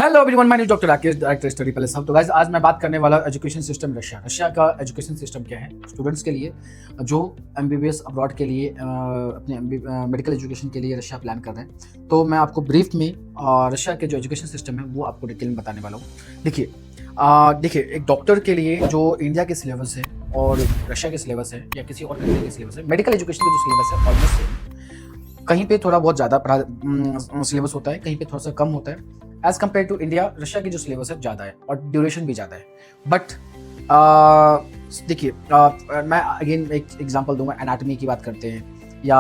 Hello everyone, my name doctor Rakesh, director study palace. तो guys, आज मैं बात करने वाला एजुकेशन सिस्टम रशिया का एजुकेशन सिस्टम क्या है स्टूडेंट्स के लिए जो एमबीबीएस अब्रॉड के लिए अपने मेडिकल एजुकेशन के लिए रशिया प्लान कर रहे हैं। तो मैं आपको ब्रीफ में रशिया के जो एजुकेशन सिस्टम है वो आपको डिटेल में बताने वाला हूँ। देखिए एक डॉक्टर के लिए जो इंडिया के सिलेबस है और रशिया के सिलेबस है या किसी और कंट्री के सिलेबस है, मेडिकल एजुकेशन का जो सिलेबस है ऑलमोस्ट सेम। कहीं पे थोड़ा बहुत ज़्यादा सिलेबस होता है, कहीं पे थोड़ा सा कम होता है। As compare to India, Russia की जो सिलेबस है ज़्यादा है और ड्यूरेशन भी ज़्यादा है। बट देखिए, मैं अगेन एक एग्जांपल दूंगा। एनाटमी की बात करते हैं या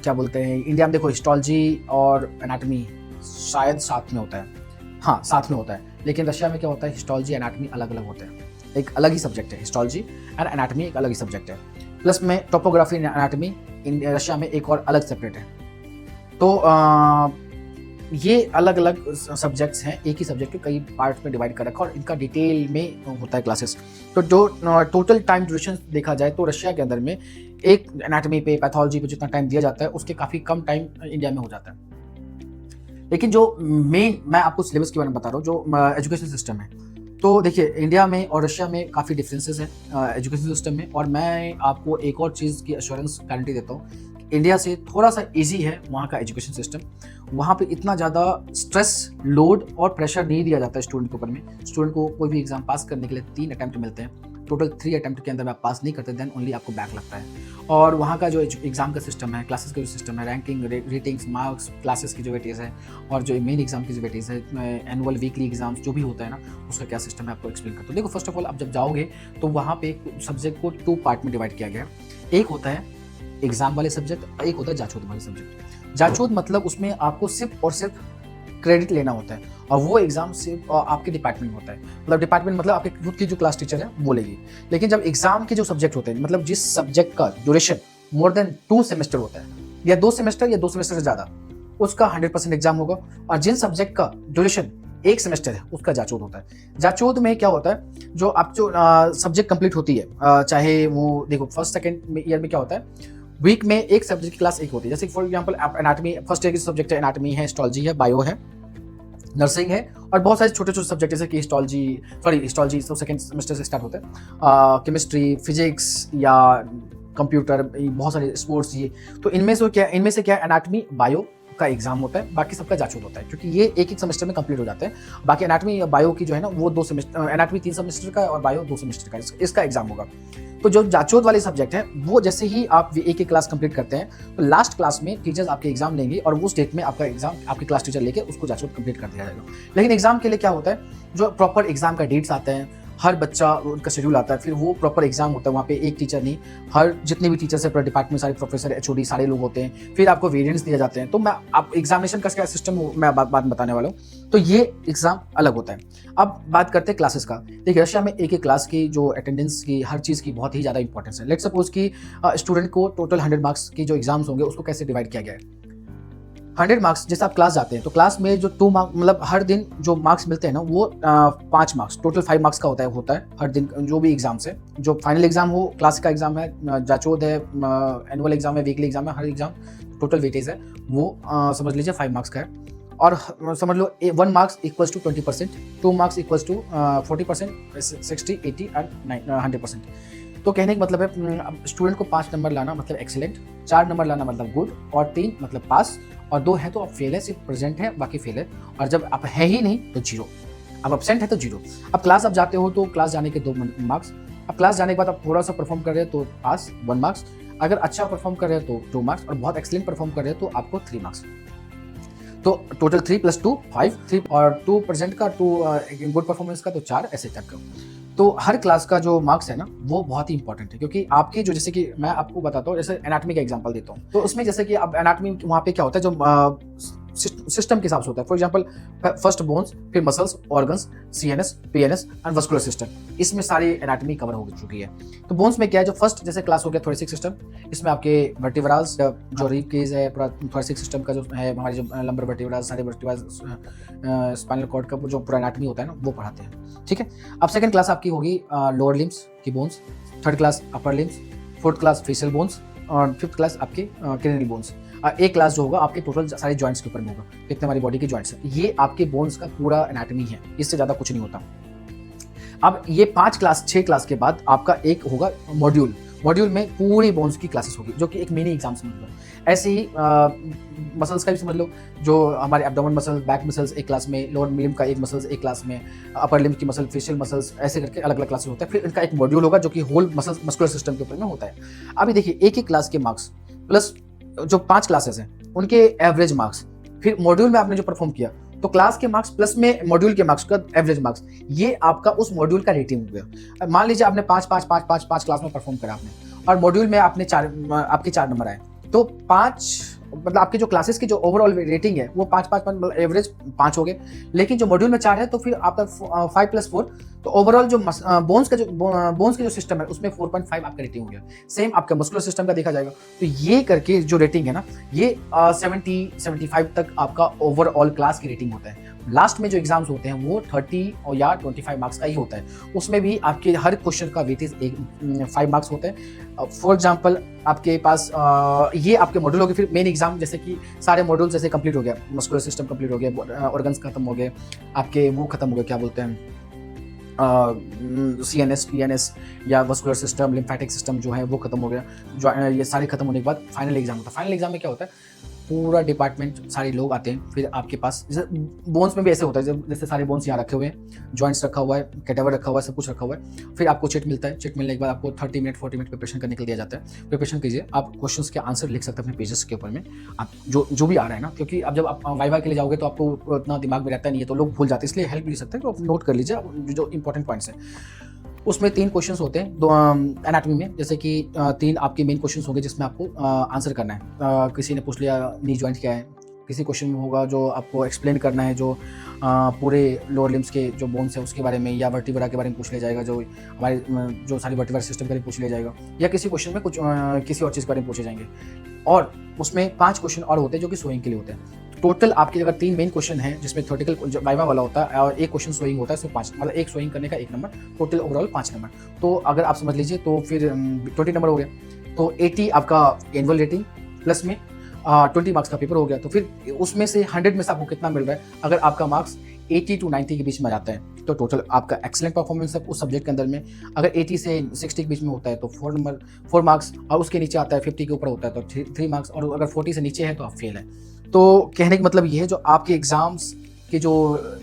क्या बोलते हैं, इंडिया में देखो हिस्टोलॉजी और एनाटमी शायद साथ में होता है, हाँ साथ में होता है। लेकिन रशिया में क्या होता है, हिस्टोलॉजी एनाटमी अलग अलग होते हैं, एक अलग ही सब्जेक्ट है। हिस्टोलॉजी एंड एनाटमी एक अलग ही सब्जेक्ट है। प्लस में टोपोग्राफी एंड एनाटमी रशिया में एक और अलग सेपरेट है। तो ये अलग अलग सब्जेक्ट्स हैं, एक ही सब्जेक्ट को कई पार्ट में डिवाइड कर रखा और इनका डिटेल में होता है क्लासेस। तो जो टोटल टाइम ड्यूरेशन देखा जाए तो रशिया के अंदर में एक एनाटमी पे, पैथोलॉजी पे जितना टाइम दिया जाता है उसके काफ़ी कम टाइम इंडिया में हो जाता है। लेकिन जो मेन मैं आपको सिलेबस के बारे में बता रहा हूँ, जो एजुकेशन सिस्टम है, तो देखिए इंडिया में और रशिया में काफ़ी डिफरेंसेस हैं एजुकेशन सिस्टम में। और मैं आपको एक और चीज़ की एश्योरेंस गारंटी देता हूँ, इंडिया से थोड़ा सा इजी है वहाँ का एजुकेशन सिस्टम। वहाँ पे इतना ज़्यादा स्ट्रेस, लोड और प्रेशर नहीं दिया जाता है स्टूडेंट के ऊपर में। स्टूडेंट को कोई भी एग्जाम पास करने के लिए 3 अटैम्प्ट मिलते हैं। टोटल 3 अटैम्प्ट के अंदर में आप पास नहीं करते, देन ओनली आपको बैक लगता है। और वहाँ का जो एग्जाम का सिस्टम है, क्लासेस का जो सिस्टम है, रैंकिंग, रेटिंग्स, मार्क्स, क्लासेस की जो वेटेज है और जो मेन एग्जाम की जो वेटेज है, एनुअल वीकली एग्जाम्स जो भी होता है ना, उसका क्या सिस्टम है आपको एक्सप्लेन करता हूँ। देखो, फर्स्ट ऑफ ऑल आप जब जाओगे तो वहाँ पे सब्जेक्ट को 2 पार्ट में डिवाइड किया गया है। एक होता है एग्जाम वाले सब्जेक्ट, एक होता है जाचोद वाले सब्जेक्ट। जाचोद मतलब उसमें आपको सिर्फ और सिर्फ क्रेडिट लेना होता है और वो एग्जाम सिर्फ आपके डिपार्टमेंट में होता है। मतलब डिपार्टमेंट मतलब आपके खुद की जो क्लास टीचर है वो लेगी। लेकिन जब एग्जाम के जो सब्जेक्ट होते हैं, मतलब जिस सब्जेक्ट का ड्यूरेशन मोर देन 2 सेमेस्टर होता है या 2 सेमेस्टर या 2 सेमेस्टर से ज़्यादा, उसका 100% एग्जाम होगा। और जिन सब्जेक्ट का ड्यूरेशन 1 सेमेस्टर है उसका जाचोद होता है। जाचोद में क्या होता है, जो आप जो सब्जेक्ट कंप्लीट होती है, चाहे वो देखो फर्स्ट सेकेंड ईयर में क्या होता है, वीक में एक सब्जेक्ट की क्लास एक होती है। जैसे फॉर एग्जांपल आप एनाटमी, फर्स्ट ईयर की सब्जेक्ट है एनाटमी है, हिस्टोलॉजी है, बायो है, नर्सिंग है और बहुत सारे छोटे छोटे सब्जेक्ट जैसे कि हिस्टोलॉजी तो सेकंड सेमेस्टर से स्टार्ट होता है, केमिस्ट्री, फिजिक्स या कंप्यूटर, बहुत सारे स्पोर्ट्स। ये तो इनमें से क्या एनाटमी, बायो का एग्जाम होता है, बाकी सबका जाचोद होता है क्योंकि ये एक सेमेस्टर में कंप्लीट हो जाते हैं। बाकी एनाटमी या बायो की जो है ना वो 2 सेमेस्टर, एनाटमी 3 सेमेस्टर का और बायो 2 सेमेस्टर का इसका एग्जाम होगा। तो जो जाचोद वाले सब्जेक्ट है वो जैसे ही आप एक क्लास कंप्लीट करते हैं तो लास्ट क्लास में टीचर्स आपके एग्जाम लेंगे और उस डेट में आपका एग्जाम आपकी क्लास टीचर लेके उसको जाचोद कंप्लीट कर दिया जाएगा। लेकिन एग्जाम के लिए क्या होता है, जो प्रॉपर एग्जाम का डेट्स आते हैं, हर बच्चा उनका शेड्यूल आता है, फिर वो प्रॉपर एग्जाम होता है। वहाँ पे एक टीचर नहीं, हर जितने भी टीचर्स है पूरा डिपार्टमेंट, सारे प्रोफेसर, एचओडी, सारे लोग होते हैं। फिर आपको वेरिएंट्स दिए जाते हैं। तो मैं आप एग्जामिनेशन का क्या सिस्टम मैं बात बताने वाला हूँ। तो ये एग्जाम अलग होता है। अब बात करते हैं क्लासेस का। देखिए रशिया में एक क्लास की जो अटेंडेंस की, हर चीज़ की बहुत ही ज़्यादा इंपॉर्टेंस है। लेट्स सपोज कि स्टूडेंट को टोटल 100 मार्क्स की जो एग्जाम्स होंगे उसको कैसे डिवाइड किया गया है। 100 मार्क्स जैसे आप क्लास जाते हैं तो क्लास में जो 2 मार्क्स, मतलब हर दिन जो मार्क्स मिलते हैं ना वो 5 मार्क्स, टोटल 5 मार्क्स का होता है हर दिन जो भी एग्जाम्स है। जो फाइनल एग्जाम हो, क्लास का एग्जाम है, जाचोद है, एनुअल एग्जाम है, वीकली एग्जाम है, हर एग्जाम टोटल वेटेज है वो समझ लीजिए 5 मार्क्स का है। और समझ लो 1 marks equals to 20%, 2 marks equals to 40%, 60, 80 and 100%। तो कहने का मतलब है स्टूडेंट को 5 नंबर लाना मतलब एक्सीलेंट, 4 नंबर लाना मतलब गुड और 3 मतलब पास और 2 है तो आप फेल है, सिर्फ प्रेजेंट है बाकी फेल है। और जब आप है ही नहीं तो 0, अब एब्सेंट है तो 0। अब क्लास आप जाते हो तो क्लास जाने के 2 मार्क्स, अब क्लास जाने के बाद आप थोड़ा सा परफॉर्म कर रहे हो तो पास 1 मार्क्स, अगर अच्छा परफॉर्म कर रहे हो तो 2 मार्क्स और बहुत एक्सीलेंट परफॉर्म कर रहे हो तो आपको 3 मार्क्स। तो टोटल 3 + 2 5, 3 और 2 प्रेजेंट का, 2 गुड परफॉर्मेंस का तो 4, ऐसे तक का। तो हर क्लास का जो मार्क्स है ना वो बहुत ही इंपॉर्टेंट है क्योंकि आपकी जो, जैसे कि मैं आपको बताता हूँ, जैसे एनाटमी का एग्जांपल देता हूँ। तो उसमें जैसे कि अब एनाटमी वहाँ पे क्या होता है, जो सिस्टम के हिसाब से होता है। फॉर एग्जांपल फर्स्ट बोन्स, फिर muscles, organs, CNS, PNS and vascular system, इसमें सारी एनाटमी कवर हो चुकी है। तो बोन्स में क्या है, जो फर्स्ट जैसे क्लास हो गया थोरेसिक सिस्टम, इसमें आपके वर्टिब्राल्स, जो रिब केज है, पूरा थोरेसिक सिस्टम का जो है, हमारे जो लंबर वर्टिब्राल्स, सारे वर्टिब्राल्स, स्पाइनल कॉर्ड का जो पूरा एनाटमी होता है ना वो पढ़ाते हैं। ठीक है। अब सेकंड क्लास आपकी होगी लोअर लिम्स की bones, third class upper limbs, fourth class facial bones और 5th क्लास आपके क्रेनियल बोन्स। एक क्लास जो होगा आपके टोटल सारे जॉइंट्स के ऊपर में होगा, कितने हमारी बॉडी के जॉइंट्स हैं, ये आपके बोन्स का पूरा एनाटॉमी है, इससे ज़्यादा कुछ नहीं होता। अब ये 5 क्लास 6 क्लास के बाद आपका एक होगा मॉड्यूल। मॉड्यूल में पूरी बोन्स की क्लासेस होगी, जो कि एक मिनी एग्जाम समझ लो। ऐसे ही मसल्स का भी समझ लो, जो हमारे एब्डोमेन मसल, बैक मसल्स एक क्लास में, लोअर लिम्ब का एक मसल्स एक क्लास में, अपर लिम्ब की मसल, फेशियल मसल्स, ऐसे करके अलग अलग क्लासेस होता है। फिर इनका एक मॉड्यूल होगा जो कि होल मसल मस्कुलर सिस्टम के ऊपर में होता है। अभी देखिए, एक एक क्लास के मार्क्स प्लस जो 5 क्लासेस हैं उनके एवरेज मार्क्स, फिर मॉड्यूल में आपने जो परफॉर्म किया, तो क्लास के मार्क्स प्लस में मॉड्यूल के मार्क्स का एवरेज मार्क्स, ये आपका उस मॉड्यूल का रेटिंग हो गया। मान लीजिए आपने 5 क्लास में परफॉर्म करा आपने, और मॉड्यूल में आपने आपके 4 नंबर आए, तो 5 मतलब आपके जो क्लासेस की जो ओवरऑल रेटिंग है वो 5 एवरेज 5 हो गए। लेकिन जो मॉड्यूल में 4 है तो फिर आपका 5 + 4, तो ओवरऑल जो बोन्स के जो सिस्टम है उसमें 4.5 आपका रेटिंग हो गया। सेम आपका मस्कुलर सिस्टम का देखा जाएगा, तो ये करके जो रेटिंग है ना, ये 70-75 तक आपका ओवरऑल क्लास की रेटिंग होता है। लास्ट में जो एग्जाम्स होते हैं वो 30 और या 25 मार्क्स का ही होता है। उसमें भी आपके हर क्वेश्चन का वेटेज 5 मार्क्स होते हैं। फॉर एग्जांपल आपके पास ये आपके मॉड्यूल हो गए। फिर मेन एग्जाम, जैसे कि सारे मॉड्यूल जैसे कंप्लीट हो गया, मस्कुलर सिस्टम कंप्लीट हो गया, ऑर्गन्स खत्म हो गए, आपके वो खत्म हो गए, क्या बोलते हैं, CNS, PNS या वस्कुलर सिस्टम, लिम्फेटिक सिस्टम जो है वो खत्म हो गया। जो ये सारे खत्म होने के बाद फाइनल एग्जाम होता है। फाइनल एग्जाम में क्या होता है, पूरा डिपार्टमेंट सारे लोग आते हैं। फिर आपके पास जैसे बोन्स में भी ऐसे होता है, जैसे सारे बोन्स यहाँ रखे हुए हैं, जॉइंट्स रखा हुआ है, कैटेवर रखा हुआ है, सब कुछ रखा हुआ है। फिर आपको चिट मिलता है। चिट मिलने के बाद आपको 30 मिनट 40 मिनट प्रिपरेशन करने के लिए दिया जाता है। प्रिपरेशन कीजिए, आप क्वेश्चंस के आंसर लिख सकते हैं अपने पेजेस के ऊपर में, आप जो भी आ रहा है ना, क्योंकि अब जब आप वाइवा के लिए जाओगे तो आपको उतना दिमाग में रहता नहीं है, तो लोग भूल जाते हैं, इसलिए हेल्प ले सकते हैं। तो आप नोट कर लीजिए जो इंपॉर्टेंट पॉइंट्स हैं। उसमें 3 क्वेश्चंस होते हैं दो एनाटॉमी में, जैसे कि 3 आपके मेन क्वेश्चंस होंगे जिसमें आपको आंसर करना है। किसी ने पूछ लिया नी जॉइंट क्या है, किसी क्वेश्चन में होगा जो आपको एक्सप्लेन करना है जो पूरे लोअर लिम्स के जो बोन्स है उसके बारे में, या वर्टिब्रा के बारे में पूछ लिया जाएगा, जो हमारे जो सारी वर्टिब्रा सिस्टम के बारे में पूछ लिया जाएगा, या किसी क्वेश्चन में कुछ किसी और चीज़ के बारे में पूछे जाएंगे। और उसमें 5 क्वेश्चन और होते हैं जो कि सोइंग के लिए होते हैं। टोटल आपके अगर 3 मेन क्वेश्चन है जिसमें थ्योरेटिकल वाइवा वाला होता है और एक क्वेश्चन सोइंग होता है, सो 5, मतलब एक सोइंग करने का 1 नंबर, टोटल ओवरऑल 5 नंबर। तो अगर आप समझ लीजिए तो फिर 20 नंबर हो गया। तो 80 आपका एनुअल रेटिंग प्लस में 20 मार्क्स का पेपर हो गया। तो फिर उसमें से 100 में से आपको कितना मिल रहा है, अगर आपका मार्क्स 80 to 90 के बीच में आ जाता है तो टोटल आपका एक्सीलेंट परफॉर्मेंस है उस सब्जेक्ट के अंदर में। अगर 80 से 60 के बीच में होता है तो 4 मार्क्स, और उसके नीचे आता है 50 के ऊपर होता है तो 3 मार्क्स, और अगर 40 से नीचे है तो आप फेल है। तो कहने का मतलब ये है, जो आपके एग्जाम्स के जो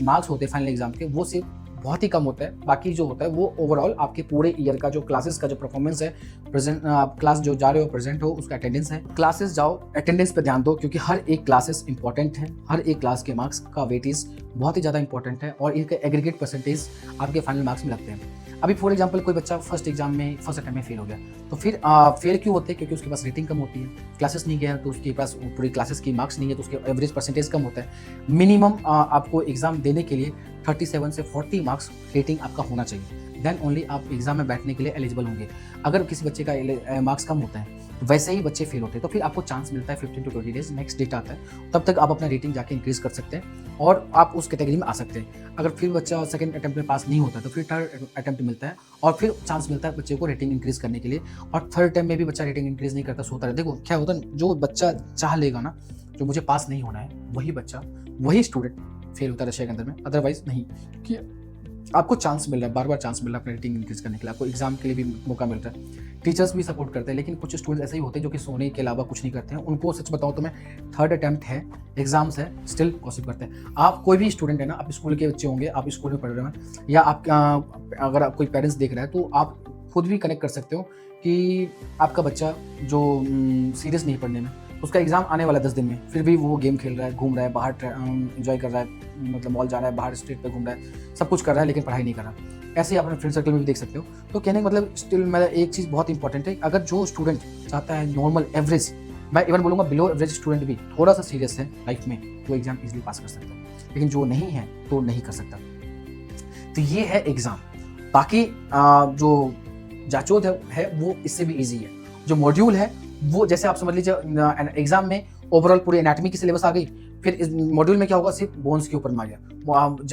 मार्क्स होते हैं फाइनल एग्जाम के, वो सिर्फ बहुत ही कम होता है। बाकी जो होता है वो ओवरऑल आपके पूरे ईयर का जो क्लासेस का जो परफॉर्मेंस है, प्रेजेंट आप क्लास जो जा रहे हो, प्रेजेंट हो, उसका अटेंडेंस है। क्लासेस जाओ, अटेंडेंस पे ध्यान दो, क्योंकि हर एक क्लासेस इंपॉर्टेंट है। हर एक क्लास के मार्क्स का वेटेज बहुत ही ज़्यादा इंपॉर्टेंट है, और इनके एग्रीगेट परसेंटेज आपके फाइनल मार्क्स में लगते हैं। अभी फॉर एग्जांपल कोई बच्चा फर्स्ट एग्जाम में फर्स्ट अटेम्प्ट में फेल हो गया, तो फिर फेल क्यों होते हैं, क्योंकि उसके पास रेटिंग कम होती है, क्लासेस नहीं गया तो उसके पास पूरी क्लासेस की मार्क्स नहीं है, तो उसके एवरेज परसेंटेज कम होता है। मिनिमम आपको एग्जाम देने के लिए 37 से 40 मार्क्स रेटिंग आपका होना चाहिए, देन ओनली आप एग्जाम में बैठने के लिए एलिजिबल होंगे। अगर किसी बच्चे का मार्क्स कम होता है तो वैसे ही बच्चे फेल होते हैं, तो फिर आपको चांस मिलता है 15 to 20 डेज, नेक्स्ट डेट आता है, तब तक आप अपना रेटिंग जाके इंक्रीज कर सकते हैं और आप उस कैटेगरी में आ सकते हैं। अगर फिर बच्चा सेकंड अटेम्प्ट में पास नहीं होता तो फिर थर्ड अटेम्प्ट मिलता है, और फिर चांस मिलता है बच्चे को रेटिंग इंक्रीज करने के लिए। और थर्ड अटेम्प्ट में भी बच्चा रेटिंग इंक्रीज नहीं करता, सोता है। देखो क्या होता है, जो बच्चा चाह लेगा ना, जो मुझे पास नहीं होना है, वही बच्चा, वही स्टूडेंट फेल होता है रशिया के अंदर में, अदरवाइज नहीं। कि आपको चांस मिल रहा है, बार बार चांस मिल रहा है अपनी रेटिंग इंक्रीज करने के लिए, आपको एग्जाम के लिए भी मौका मिल रहा है, टीचर्स भी सपोर्ट करते हैं। लेकिन कुछ स्टूडेंट्स ऐसे ही होते हैं जो कि सोने के अलावा कुछ नहीं करते हैं। उनको सच बताऊं तो मैं, थर्ड अटेम्प्ट है, एग्जाम्स है, स्टिल कोशिश करते हैं। आप कोई भी स्टूडेंट है ना, आप स्कूल के बच्चे होंगे, आप स्कूल में पढ़ रहे हैं, या आप अगर आप कोई पेरेंट्स देख रहा है, तो आप खुद भी कनेक्ट कर सकते हो कि आपका बच्चा जो सीरियस नहीं पढ़ने में, उसका एग्जाम आने वाला 10 दिन में, फिर भी वो गेम खेल रहा है, घूम रहा है, बाहर एंजॉय कर रहा है, मतलब मॉल जा रहा है, बाहर स्ट्रीट पे घूम रहा है, सब कुछ कर रहा है, लेकिन पढ़ाई नहीं कर रहा। ऐसे ही आप अपने फ्रेंड सर्कल में भी देख सकते हो। तो कहने का मतलब स्टिल मेरा एक चीज़ बहुत इंपॉर्टेंट है, अगर जो स्टूडेंट चाहता है नॉर्मल एवरेज, मैं इवन बोलूँगा बिलो एवरेज स्टूडेंट भी थोड़ा सा सीरियस है लाइफ में, तो एग्जाम इजीली पास कर सकता है, लेकिन जो नहीं है तो नहीं कर सकता। तो ये है एग्ज़ाम। बाकी जो जाचोद है वो इससे भी ईजी है। जो मॉड्यूल है वो, जैसे आप समझ लीजिए एग्जाम में ओवरऑल पूरी एनाटॉमी की सिलेबस आ गई, फिर इस मॉड्यूल में क्या होगा, सिर्फ बोन्स के ऊपर मार गया।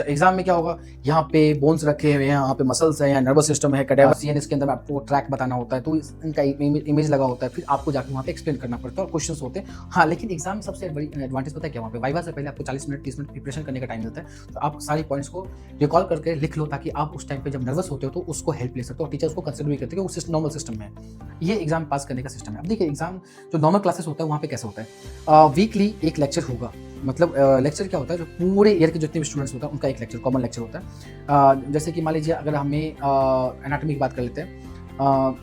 एग्जाम में क्या होगा, यहाँ पे बोन्स रखे हुए हैं, यहाँ पे मसल्स है, यहाँ नर्वस सिस्टम है, कैडेवर सीएनएस के अंदर आपको ट्रैक बताना होता है, तो इनका इमेज लगा होता है, फिर आपको जाकर वहाँ पे एक्सप्लेन करना पड़ता है और क्वेश्चंस होते हैं। हाँ, लेकिन एग्जाम में सबसे बड़ी एडवांटेज पता है क्या, वहाँ पे वाइवा से पहले आपको 40 मिनट 30 मिनट प्रिपरेशन करने का टाइम मिलता है, तो आप सारी पॉइंट्स को रिकॉल करके लिख लो, ताकि आप उस टाइम पे जब नर्वस होते हो तो उसको हेल्प ले सकते हो और टीचर्स को कंसिडर भी करते हैं कि वो नॉर्मल सिस्टम में है। ये एग्जाम पास करने का सिस्टम है। अब देखिए, एग्जाम जो नॉर्मल क्लासेस होता है वहाँ पे कैसे होता है, वीकली एक लेक्चर होगा। मतलब लेक्चर क्या होता है, जो पूरे ईयर के जितने भी स्टूडेंट्स होता है उनका एक लेक्चर, कॉमन लेक्चर होता है। जैसे कि मान लीजिए अगर हमें एनाटॉमी की बात कर लेते हैं,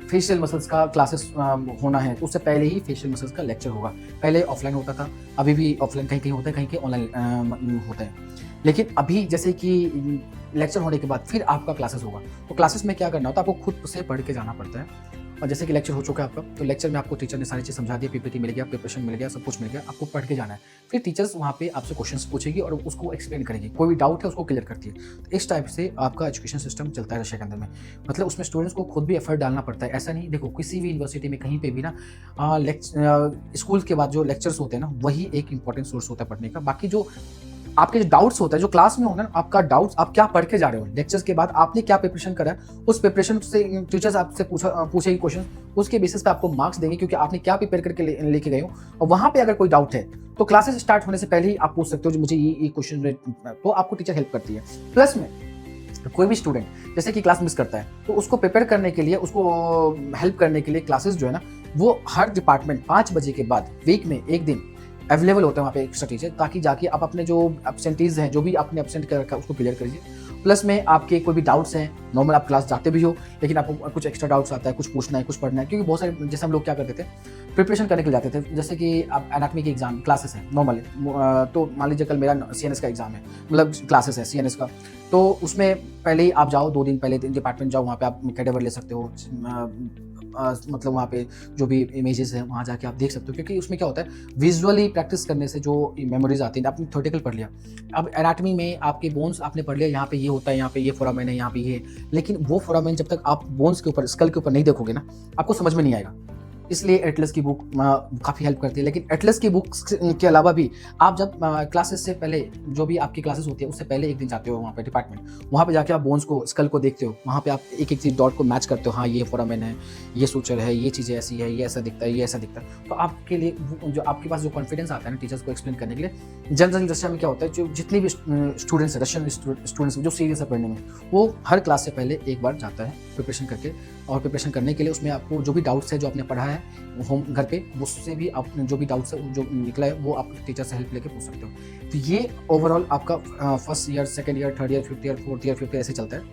फेशियल मसल्स का क्लासेस होना है तो उससे पहले ही फेशियल मसल्स का लेक्चर होगा। पहले ऑफलाइन होता था, अभी भी ऑफलाइन कहीं कहीं होता है, कहीं कहीं ऑनलाइन होता है। लेकिन अभी जैसे कि लेक्चर होने के बाद फिर आपका क्लासेस होगा, तो क्लासेस में क्या करना होता है, आपको खुद से पढ़ के जाना पड़ता है। और जैसे कि लेक्चर हो चुका है आपका, तो लेक्चर में आपको टीचर ने सारी चीज़ समझा दी, पीपीटी मिल गया, प्रिपरेशन मिल गया, सब कुछ मिल गया, आपको पढ़ के जाना है। फिर टीचर्स वहाँ पे आपसे क्वेश्चंस पूछेगी और उसको एक्सप्लेन करेगी, कोई भी डाउट है उसको क्लियर करती है। तो इस टाइप से आपका एजुकेशन सिस्टम चलता है रशिया के अंदर में। मतलब उसमें स्टूडेंट्स को खुद भी एफर्ट डालना पड़ता है। ऐसा नहीं, देखो किसी भी यूनिवर्सिटी में कहीं पे भी ना स्कूल के बाद जो लेक्चर्स होते हैं ना, वही एक इंपॉर्टेंट सोर्स होता है पढ़ने का। बाकी जो आपके जो डाउट्स होता है, जो क्लास में होगा ना, आपका डाउट्स आप क्या पढ़ के जा रहे हो, लेक्चर्स के बाद आपने क्या प्रिपरेशन करा है, उस प्रिपरेशन से टीचर्स आपसे पूछेगी क्वेश्चन, उसके बेसिस पे आपको मार्क्स देंगे, क्योंकि आपने क्या प्रिपेयर करके लेके गए हो। और वहाँ पे अगर कोई डाउट है तो क्लासेस स्टार्ट होने से पहले ही आप पूछ सकते हो, जो मुझे ये क्वेश्चन, तो आपको टीचर हेल्प करती है। प्लस में कोई भी स्टूडेंट जैसे कि क्लास मिस करता है, तो उसको प्रिपेयर करने के लिए, उसको हेल्प करने के लिए क्लासेस जो है ना, वो हर डिपार्टमेंट 5 बजे के बाद वीक में एक दिन अवेलेबल होता है वहाँ पे एक्स्ट्रा टीचर, ताकि जाके आप अपने जो एब्सेंटीज हैं, जो भी आपने एब्सेंट कर रखा है उसको क्लियर करिए। प्लस में आपके कोई भी डाउट्स हैं, नॉर्मल आप क्लास जाते भी हो, लेकिन आपको कुछ एक्स्ट्रा डाउट्स आता है, कुछ पूछना है, कुछ पढ़ना है, क्योंकि बहुत सारे जैसे हम लोग क्या करते थे, प्रिपरेशन करने के लिए जाते थे। जैसे कि आप एनाटॉमी की एग्जाम क्लासेस है नॉर्मली, तो मान लीजिए कल मेरा सीएनएस का एग्जाम है, मतलब क्लासेस है सीएनएस का, तो उसमें पहले ही आप जाओ, 2 दिन पहले डिपार्टमेंट जाओ, वहाँ पे आप कैडेवर ले सकते हो। मतलब वहाँ पे जो भी इमेजेस हैं वहाँ जाके आप देख सकते हो, क्योंकि उसमें क्या होता है, विजुअली प्रैक्टिस करने से जो मेमोरीज आती है। आपने थ्योरेटिकल पढ़ लिया, अब एनाटॉमी में आपके बोन्स आपने पढ़ लिया, यहाँ पे ये होता है, यहाँ पे ये फोरामेन है, यहाँ पे ये, लेकिन वो फोरामेन जब तक आप बोन्स के ऊपर, स्कल के ऊपर नहीं देखोगे ना, आपको समझ में नहीं आएगा। इसलिए एटलस की बुक काफ़ी हेल्प करती है। लेकिन एटलस की बुक्स के अलावा भी आप जब क्लासेस से पहले, जो भी आपकी क्लासेस होती है उससे पहले एक दिन जाते हो वहाँ पे डिपार्टमेंट, वहाँ पे जाके आप बोन्स को, स्कल को देखते हो, वहाँ पे आप एक एक चीज डॉट को मैच करते हो, हाँ ये फोरामेन है, ये सूचर है, ये चीज़ें ऐसी है, ये ऐसा दिखता है, ये ऐसा दिखता है। तो आपके लिए जो आपके पास जो कॉन्फिडेंस आता है ना टीचर्स को एक्सप्लेन करने के लिए, जनरल रशिया में क्या होता है, जो जितने भी स्टूडेंट्स हैं, रशियन स्टूडेंट्स जो सीरियस है पढ़ने में, वो हर क्लास से पहले एक बार जाता है प्रिपरेशन करके। और प्रिपरेशन करने के लिए उसमें आपको जो भी डाउट्स है, जो आपने पढ़ा है होम घर पे, उससे भी आप जो भी डाउट्स है जो निकला है वो आप टीचर से हेल्प लेके पूछ सकते हो। तो ये ओवरऑल आपका first year, second year, third year, fifth year, fourth year, fifth year ऐसे चलता है।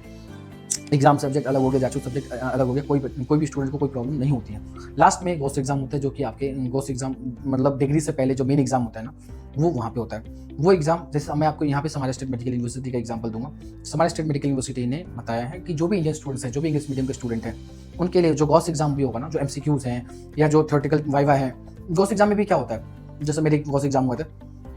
एग्जाम सब्जेक्ट अलग हो गया, जाचू सब्जेक्ट अलग हो गया, कोई भी स्टूडेंट को कोई प्रॉब्लम नहीं होती है। लास्ट में गोस्ट एग्जाम होता है, जो कि आपके गोस्ट एग्जाम मतलब डिग्री से पहले जो मेन एग्जाम होता है ना, वो वहाँ पे होता है। वो एग्जाम, जैसे मैं आपको यहाँ पे समारा स्टेट मेडिकल यूनिवर्सिटी का एग्जाम्पल दूंगा। समारा स्टेट मेडिकल यूनिवर्सिटी ने बताया है कि जो भी इंडियन स्टूडेंट्स हैं, जो भी इंग्लिश मीडियम के स्टूडेंट हैं, उनके लिए जो गोस्ट एग्जाम भी होगा ना, जो एमसीक्यूज हैं या जो थ्योरेटिकल वाइवा है, गोस्ट एग्जाम में भी क्या होता है, जैसे मेरे गोस्ट एग्जाम हुआ था,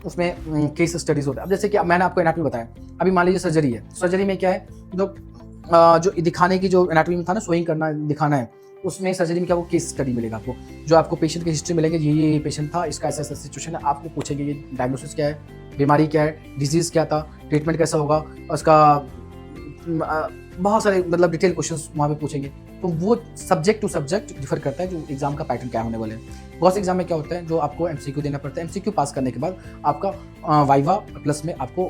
उसमें केस स्टडीज होता है। अब जैसे कि मैंने आपको एनाटॉमी बताया, अभी मान लीजिए सर्जरी है, सर्जरी में क्या है, जो दिखाने की, जो एनाटॉमी में था ना, सोइंग करना दिखाना है, उसमें सर्जरी में क्या, वो केस स्टडी मिलेगा आपको, जो आपको पेशेंट की हिस्ट्री मिलेगी, ये पेशेंट था, इसका ऐसा ऐसा सिचुएशन है, आपको पूछेंगे ये डायग्नोसिस क्या है, बीमारी क्या है, डिजीज़ क्या था, ट्रीटमेंट कैसा होगा, उसका बहुत सारे मतलब डिटेल क्वेश्चंस वहाँ पे पूछेंगे। तो वो सब्जेक्ट टू सब्जेक्ट डिफर करता है, जो एग्जाम का पैटर्न क्या होने वाले हैं। गोस्ट एग्जाम में क्या होता है, जो आपको एमसीक्यू देना पड़ता है, एमसीक्यू पास करने के बाद आपका वाइवा प्लस में आपको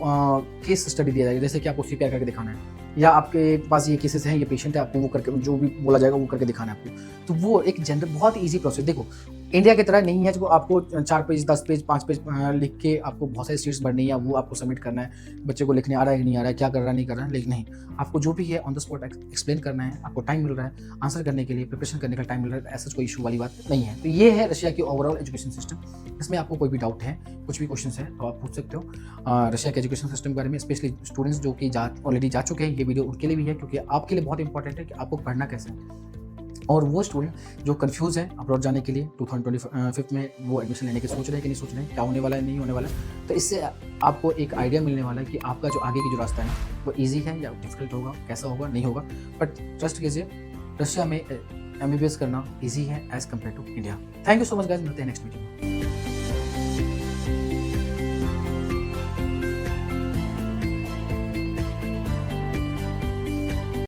केस स्टडी दिया जाएगा, जैसे कि आपको सीपीआर करके दिखाना है, या आपके पास ये केसेस हैं, ये पेशेंट है, आपको वो करके जो भी बोला जाएगा वो करके दिखाना है आपको। तो वो एक जनरल बहुत ईजी प्रोसेस, देखो इंडिया की तरह नहीं है जो आपको 4 पेज 10 पेज 5 पेज लिख के आपको बहुत सारी सीट्स भरनी है, वो आपको सबमिट करना है, बच्चे को लिखने आ रहा है कि नहीं आ रहा है, क्या कर रहा है नहीं कर रहा है, लेकिन नहीं, आपको जो भी है ऑन द स्पॉट एक्सप्लेन करना है, आपको टाइम मिल रहा है आंसर करने के लिए, प्रिपरेशन करने का टाइम मिल रहा है, ऐसा कोई इशू वाली बात नहीं है। तो ये है रशिया की ओवरऑल एजुकेशन सिस्टम। इसमें आपको कोई भी डाउट है, कुछ भी क्वेश्चन है तो आप पूछ सकते हो रशिया के एजुकेशन सिस्टम के बारे में, स्पेशली स्टूडेंट्स जो कि ऑलरेडी जा चुके हैं, ये वीडियो उनके लिए भी है, क्योंकि आपके लिए बहुत इंपॉर्टेंट है कि आपको पढ़ना कैसे है। और वो स्टूडेंट जो कंफ्यूज है अब्रॉड जाने के लिए 2025 में, वो एडमिशन लेने की सोच रहे हैं कि नहीं सोच रहे हैं, क्या होने वाला है नहीं होने वाला है, तो इससे आपको एक आइडिया मिलने वाला है कि आपका जो आगे की जो रास्ता है वो ईजी है या डिफिकल्ट होगा, कैसा होगा नहीं होगा। बट ट्रस्ट कीजिए, रशिया में MBBS करना ईजी है as compare to India. Thank you so much guys, मिलते हैं नेक्स्ट वीडियो में।